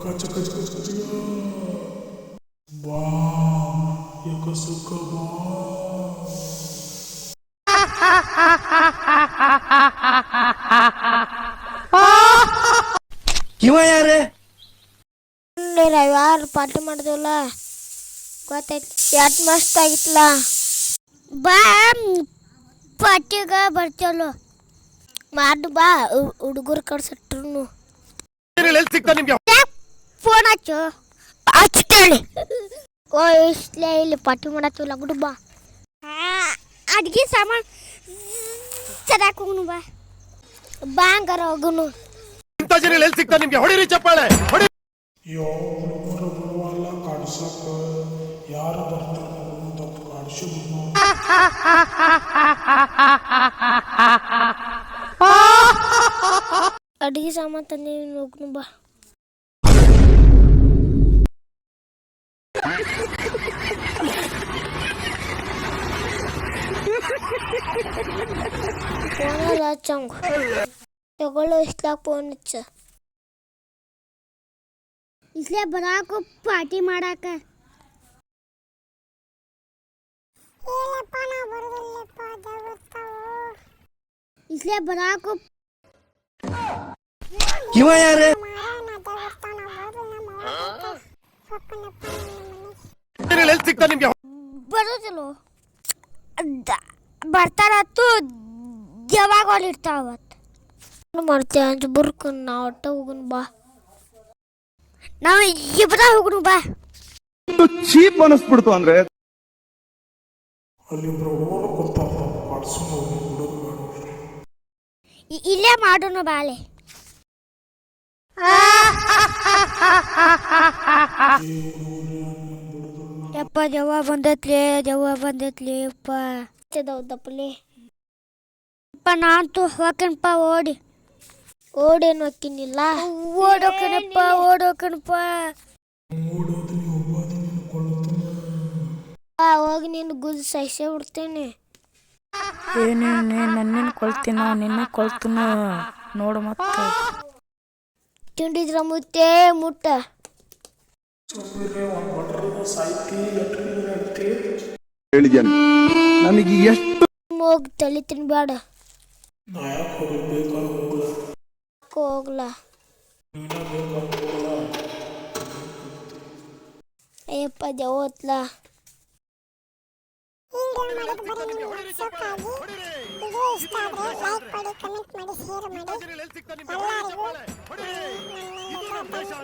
Kaca kaca kaca kaca. Ba, ya kesuka ba. ಇವ ಯಾರೇ ಯಾರು ಪಾರ್ಟಿ ಮಾಡಿದ್ವಲ್ಲ ಗೊತ್ತಾಯ್ತು. ಎಷ್ಟು ಮಸ್ತ್ ಆಗಿತ್ತಲ್ಲ. ಬಾ ಪಾರ್ಟಿಗ ಬರ್ತೇವಲ್ಲ ಮಾಡು ಬಾ. ಹುಡುಗರು ಕಳ್ಸಿಟ್ರು ಫೋನ್ ಹಚ್ಚು ಹಚ್ತೇಳಿ. ಓ ಇಷ್ಟಲೇ ಇಲ್ಲಿ ಪಾರ್ಟಿ ಮಾಡತ್ತೀವಲ್ಲ ಗುಡು ಬಾ. ಅಡ್ಗೆ ಸಾಮಾನು ತರಕ್ಕೆ ಹೋಗುನು ಬಾ. ಬಾ ಹಂಗಾರ ಹೋಗುನು. ಹೊಡಿರಿ ಚಪ್ಪಾಳೆ ಹೊಡಿ. ಯಾರು ಬರುವಲ್ಲ ಕಾಡ್ಸಕ್ಕ, ಯಾರು ಬರ್ತಾರ ಅಂತ ಕಾಡ್ಸಿ ಅಡ್ಗೆ ಸಾಮಾನು ತಂದೆ ಹೋಗುನು ಬಾ. ಫೋನ್ ಹಚ್ಚಂಗ ತಗೊಳ್ಳೋ ಇಸ್ಲಾಕ್ ಫೋನ್ ಹಚ್ಚ. ಇಸ್ಲೇ ಬರಾಕ ಪಾರ್ಟಿ ಮಾಡಾಕ. ಇಸ್ಲೇ ಬರಾಕ ಇವ ಯಾರೇ ಬರೋದಿಲ್ಲ ಬರ್ತಾರತ್ತು ಯಾವಾಗ ಇರ್ತಾವ ಮಾಡ್ತೇವೆ ಅಂತ ಬರ್ಕೊಂಡು ನಾವು ಒಟ್ಟ ಹೋಗುನ್ ಬಾ. ನಾವು ಇಬ್ಬರ ಹೋಗುನು ಬಾ. ಚೀಪ್ ಅನಿಸ್ಬಿಡ್ತು ಅಂದ್ರೆ ಅಲ್ಲಿ ಹುಡುಗರು ಗೊತ್ತಾಗ ಕಾಡ್ಸೋದು ಇಲ್ಲೇ ಮಾಡೋಣ ಬಾಳೆ. ಯಪ್ಪ ದೆವ್ವ ಬಂದತ್ಲೆ ದೆವ್ವ ಬಂದತ್ಲೆ ಯಪ್ಪ ದಪ್ಪಲೆ ಅಪ್ಪ. ನಾನಂತೂ ಹೋಗ್ಕನಪ್ಪ ಓಡಿ ಓಡೇನು ಹೋಗ್ತೀನಿಲ್ಲ. ಓಡೋಕನಪ್ಪ ಓಡೋಕನಪ್ಪ. ಹೋಗಿ ನೀನು ಗುದ್ದು ಸಹಿಸೇ ಬಿಡ್ತೇನೆ. ಏನೇನೆ ನನ್ನೇನು ಕೊಳ್ತೀನ ನಿನ್ನೆ ಕೊಳ್ತೀನ ನೋಡು ಮತ್ತೆ. ತಿಂಡಿದ್ರ ಮುತ್ತೆ ಮುಟ್ಟ ಹೇಳಿದ್ದೇನೆ ನನಗೆ ಎಷ್ಟು ಹೋಗಿ ತಲೆ ತಿನ್ಬೇಡ. ಹೋಗ್ಲ ಅಯ್ಯಪ್ಪ ದೇವತ್ಲ.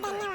ಧನ್ಯವಾದ.